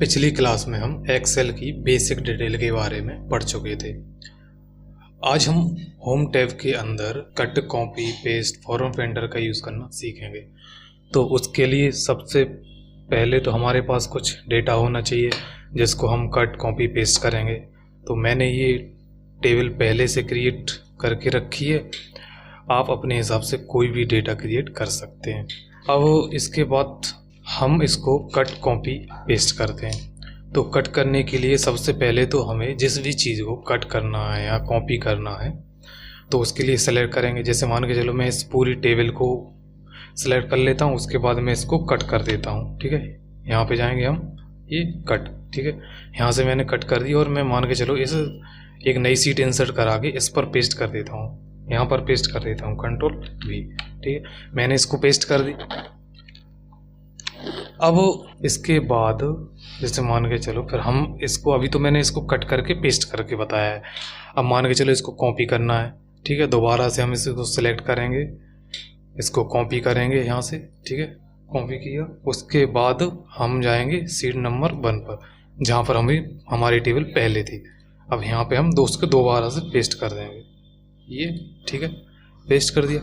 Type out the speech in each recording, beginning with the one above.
पिछली क्लास में हम एक्सेल की बेसिक डिटेल के बारे में पढ़ चुके थे। आज हम होम टैब के अंदर cut, copy, paste, form painter का यूज़ करना सीखेंगे। तो उसके लिए सबसे पहले तो हमारे पास कुछ डेटा होना चाहिए जिसको हम कट, कॉपी, पेस्ट करेंगे। तो मैंने ये टेबल पहले से क्रिएट करके रखी है। आप अपने हिसाब से कोई भी डेटा क्रिएट कर सकते हैं। अब इसके बाद हम इसको कट, कॉपी, पेस्ट करते हैं। तो कट करने के लिए सबसे पहले तो हमें जिस भी चीज़ को कट करना है या कॉपी करना है तो उसके लिए सेलेक्ट करेंगे। जैसे मान के चलो मैं इस पूरी टेबल को सेलेक्ट कर लेता हूँ, उसके बाद मैं इसको कट कर देता हूँ। ठीक है, यहाँ पे जाएंगे हम, ये कट। ठीक है, यहाँ से मैंने कट कर दी और मैं मान के चलो इस एक नई सीट इंसर्ट करा के इस पर पेस्ट कर देता हूँ। यहाँ पर पेस्ट कर देता हूँ, कंट्रोल V। ठीक है, मैंने इसको पेस्ट कर दी। अब इसके बाद जैसे मान के चलो फिर हम इसको, अभी तो मैंने इसको कट करके पेस्ट करके बताया है। अब मान के चलो इसको कॉपी करना है। ठीक है, दोबारा से हम इसको सेलेक्ट करेंगे, इसको कॉपी करेंगे यहाँ से। ठीक है, कॉपी किया, उसके बाद हम जाएंगे सीट नंबर 1 पर जहाँ पर हमारी टेबल पहले थी। अब यहाँ पे हम दोस्त को दोबारा से पेस्ट कर देंगे ये। ठीक है, पेस्ट कर दिया।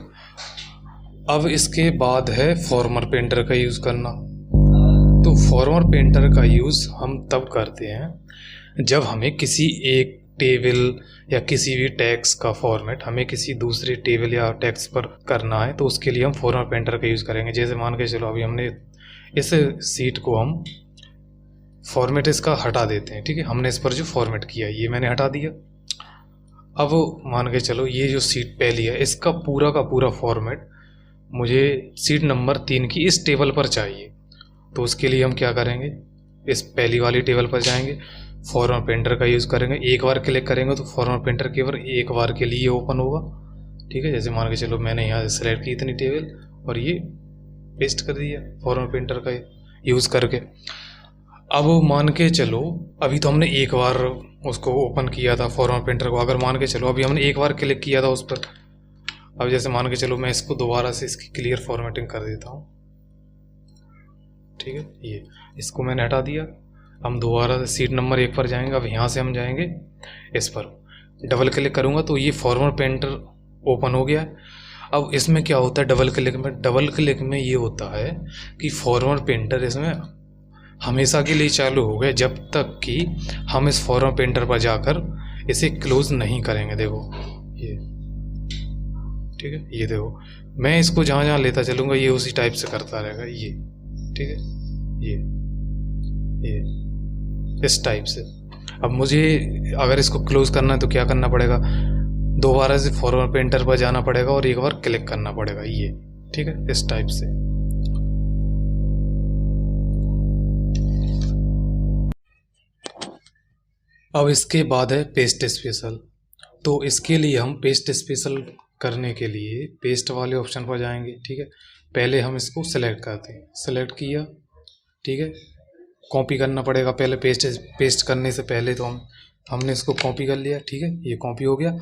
अब इसके बाद है फॉर्मर पेंटर का यूज़ करना। तो फॉर्मर पेंटर का यूज़ हम तब करते हैं जब हमें किसी एक टेबल या किसी भी टेक्स्ट का फॉर्मेट हमें किसी दूसरे टेबल या टेक्स्ट पर करना है, तो उसके लिए हम फॉर्मर पेंटर का यूज़ करेंगे। जैसे मान के चलो अभी हमने इस सीट को हम फॉर्मेट इसका हटा देते हैं। ठीक है, हमने इस पर जो फॉर्मेट किया ये मैंने हटा दिया। अब मान के चलो ये जो सीट पहली है इसका पूरा का पूरा फॉर्मेट मुझे सीट नंबर 3 की इस टेबल पर चाहिए। तो उसके लिए हम क्या करेंगे, इस पहली वाली टेबल पर जाएंगे, फॉर्मर पेंटर का यूज़ करेंगे। एक बार क्लिक करेंगे तो फॉर्मर पेंटर केवल एक बार के लिए ओपन होगा। ठीक है, जैसे मान के चलो मैंने यहाँ से सेलेक्ट की इतनी टेबल और ये पेस्ट कर दिया फॉर्मर पेंटर का यूज़ करके। अब मान के चलो अभी तो हमने एक बार उसको ओपन किया था फॉर्मर पेंटर को। अगर मान के चलो अभी हमने एक बार क्लिक किया था उस पर। अब जैसे मान के चलो मैं इसको दोबारा से इसकी क्लियर फॉर्मेटिंग कर देता हूँ। ठीक है, ये इसको मैंने हटा दिया। हम दोबारा से सीट नंबर 1 पर जाएंगे। अब यहाँ से हम जाएंगे इस पर, डबल क्लिक करूँगा तो ये फॉर्मर पेंटर ओपन हो गया है। अब इसमें क्या होता है डबल क्लिक में ये होता है कि फॉर्मर पेंटर इसमें हमेशा के लिए चालू हो गया जब तक कि हम इस फॉर्मर पेंटर पर जाकर इसे क्लोज नहीं करेंगे। देखो ये, ठीक है, ये देखो मैं इसको जहाँ जहाँ लेता चलूँगा ये उसी टाइप से करता रहेगा ये। ठीक है, ये इस टाइप से। अब मुझे अगर इसको क्लोज करना है तो क्या करना पड़ेगा, दोबारा से फॉर्मर पेंटर पर जाना पड़ेगा और एक बार क्लिक करना पड़ेगा ये। ठीक है, इस टाइप से। अब इसके बाद है पेस्ट स्पेशल। तो इसके लिए हम पेस्ट स्पेशल करने के लिए पेस्ट वाले ऑप्शन पर जाएंगे। ठीक है, पहले हम इसको सेलेक्ट करते हैं, सेलेक्ट किया। ठीक है, कॉपी करना पड़ेगा पहले, पेस्ट करने से पहले तो हमने इसको कॉपी कर लिया। ठीक है, ये कॉपी हो गया।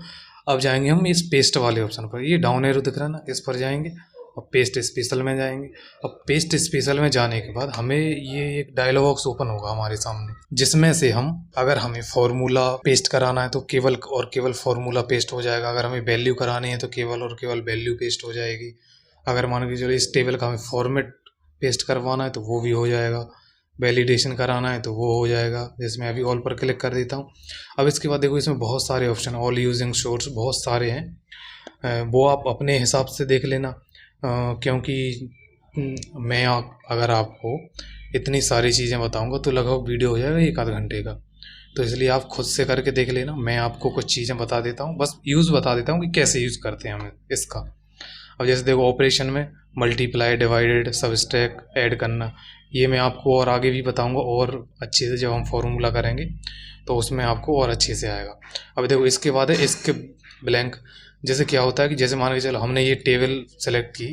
अब जाएंगे हम इस पेस्ट वाले ऑप्शन पर, ये डाउन एरो दिख रहा है ना, इस पर जाएंगे और पेस्ट स्पेशल में जाएंगे। अब पेस्ट स्पेशल में जाने के बाद हमें ये एक डायलॉग बॉक्स ओपन होगा हमारे सामने, जिसमें से हम अगर हमें फॉर्मूला पेस्ट कराना है तो केवल और केवल फॉर्मूला पेस्ट हो जाएगा। अगर हमें वैल्यू करानी है तो केवल और केवल वैल्यू पेस्ट हो जाएगी। अगर मान के चलो इस टेबल का हमें फॉर्मेट पेस्ट करवाना है तो वो भी हो जाएगा। वैलिडेशन कराना है तो वो हो जाएगा। जैसे मैं अभी ऑल पर क्लिक कर देता हूँ। अब इसके बाद देखो इसमें बहुत सारे ऑप्शन, ऑल यूजिंग सोर्स बहुत सारे हैं, वो आप अपने हिसाब से देख लेना। क्योंकि मैं अगर आपको इतनी सारी चीज़ें बताऊंगा तो लगभग वीडियो हो जाएगा 1 आध घंटे का। तो इसलिए आप खुद से करके देख लेना। मैं आपको कुछ चीज़ें बता देता हूँ, बस यूज़ बता देता हूँ कि कैसे यूज़ करते हैं हम इसका। अब जैसे देखो ऑपरेशन में मल्टीप्लाई, डिवाइडेड, सबस्ट्रैक्ट, ऐड करना, ये मैं आपको और आगे भी बताऊंगा और अच्छे से। जब हम फॉर्मूला करेंगे तो उसमें आपको और अच्छे से आएगा। अब देखो इसके बाद है इसके ब्लैंक। जैसे क्या होता है कि जैसे मान के चलो हमने ये टेबल सेलेक्ट की।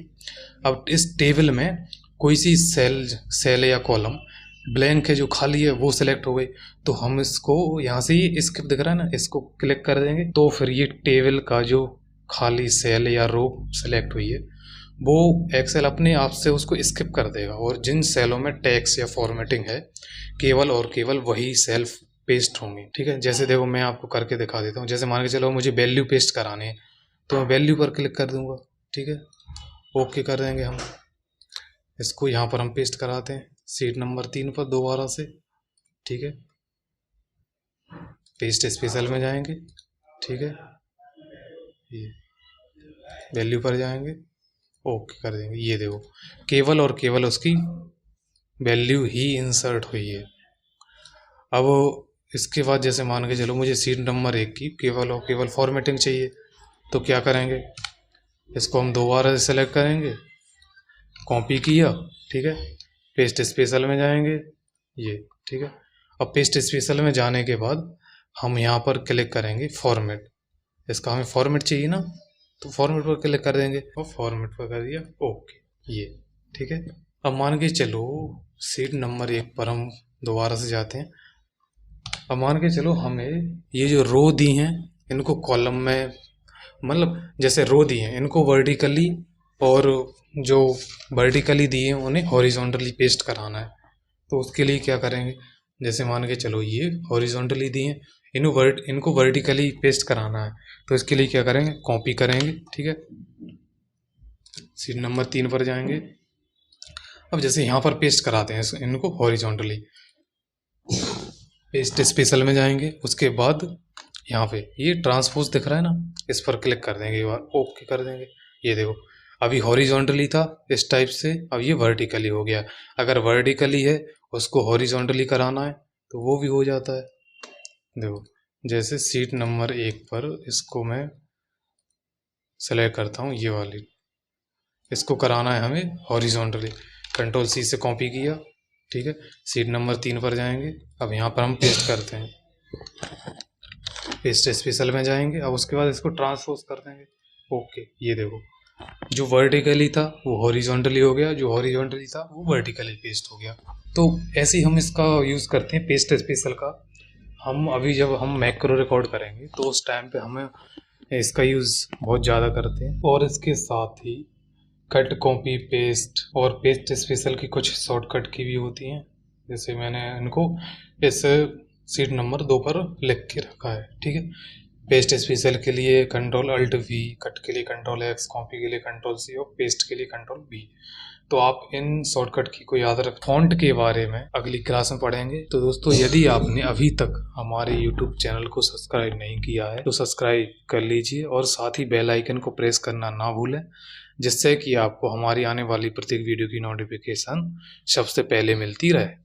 अब इस टेबल में कोई सी सेल या कॉलम ब्लैंक है, जो खाली है, वो सिलेक्ट हो गई। तो हम इसको यहाँ से ये स्किप दिख रहा है ना, इसको क्लिक कर देंगे तो फिर ये टेबल का जो खाली सेल या रो सेलेक्ट हुई है वो एक्सेल अपने आप से उसको स्किप कर देगा, और जिन सेलों में टैक्स या फॉर्मेटिंग है केवल और केवल वही सेल पेस्ट होंगी। ठीक है, जैसे देखो मैं आपको करके दिखा देता हूँ। जैसे मान के चलो मुझे वैल्यू पेस्ट कराने है, तो मैं वैल्यू पर क्लिक कर दूंगा। ठीक है, ओके कर देंगे हम। इसको यहाँ पर हम पेस्ट कराते हैं सीट नंबर 3 पर दोबारा से। ठीक है, पेस्ट स्पेशल में जाएंगे। ठीक है, ये वैल्यू पर जाएंगे, ओके कर देंगे। ये देखो केवल और केवल उसकी वैल्यू ही इंसर्ट हुई है। अब इसके बाद जैसे मान के चलो मुझे सीट नंबर 1 की केवल और केवल फॉर्मेटिंग चाहिए, तो क्या करेंगे, इसको हम दोबारा से सेलेक्ट करेंगे, कॉपी किया। ठीक है, पेस्ट स्पेशल में जाएंगे ये। ठीक है, अब पेस्ट स्पेशल में जाने के बाद हम यहाँ पर क्लिक करेंगे फॉर्मेट। इसका हमें फॉर्मेट चाहिए ना, तो फॉर्मेट पर क्लिक कर देंगे और फॉर्मेट पर कर दिया, ओके ये। ठीक है, अब मान के चलो सीट नंबर 1 पर हम दोबारा से जाते हैं। अब मान के चलो हमें ये जो रो दी हैं इनको कॉलम में, मतलब जैसे रो दी हैं इनको वर्टिकली, और जो वर्टिकली दिए हैं उन्हें हॉरिजॉन्टली पेस्ट कराना है। तो उसके लिए क्या करेंगे, जैसे मान के चलो ये हॉरिजॉन्टली दिए हैं, इनको वर्टिकली पेस्ट कराना है। तो इसके लिए क्या करेंगे, कॉपी करेंगे। ठीक है, सीट नंबर 3 पर जाएंगे। अब जैसे यहाँ पर पेस्ट कराते हैं इनको हॉरिजॉन्टली, पेस्ट स्पेशल में जाएंगे। उसके बाद यहाँ पे ये ट्रांसपोज दिख रहा है ना, इस पर क्लिक कर देंगे एक बार, ओके कर देंगे। ये देखो अभी हॉरिजॉन्टली था इस टाइप से, अब ये वर्टिकली हो गया। अगर वर्टिकली है उसको हॉरिजॉन्टली कराना है तो वो भी हो जाता है। देखो जैसे सीट नंबर 1 पर इसको मैं सेलेक्ट करता हूँ, ये वाली, इसको कराना है हमें हॉरिजॉन्टली। कंट्रोल सी से कॉपी किया। ठीक है, सीट नंबर 3 पर जाएंगे। अब यहाँ पर हम पेस्ट करते हैं, पेस्ट स्पेशल में जाएंगे। अब उसके बाद इसको ट्रांसपोज कर देंगे, ओके। ये देखो जो वर्टिकली था वो हॉरिजॉन्टली हो गया, जो हॉरिजॉन्टली था वो वर्टिकली पेस्ट हो गया। तो ऐसे ही हम इसका यूज़ करते हैं पेस्ट स्पेशल का। हम अभी जब हम मैक्रो रिकॉर्ड करेंगे तो उस टाइम पे हमें इसका यूज़ बहुत ज़्यादा करते हैं। और इसके साथ ही कट, कॉपी, पेस्ट और पेस्ट स्पेशल की कुछ शॉर्टकट की भी होती हैं। जैसे मैंने इनको इस सीट नंबर 2 पर लिख के रखा है। ठीक है, पेस्ट स्पेशल के लिए कंट्रोल अल्ट वी, कट के लिए कंट्रोल एक्स, कॉपी के लिए कंट्रोल सी और पेस्ट के लिए कंट्रोल वी। तो आप इन शॉर्टकट की को याद रख। फॉन्ट के बारे में अगली क्लास में पढ़ेंगे। तो दोस्तों यदि आपने अभी तक हमारे यूट्यूब चैनल को सब्सक्राइब नहीं किया है तो सब्सक्राइब कर लीजिए, और साथ ही बेल आइकन को प्रेस करना ना भूलें, जिससे कि आपको हमारी आने वाली प्रत्येक वीडियो की नोटिफिकेशन सबसे पहले मिलती रहे।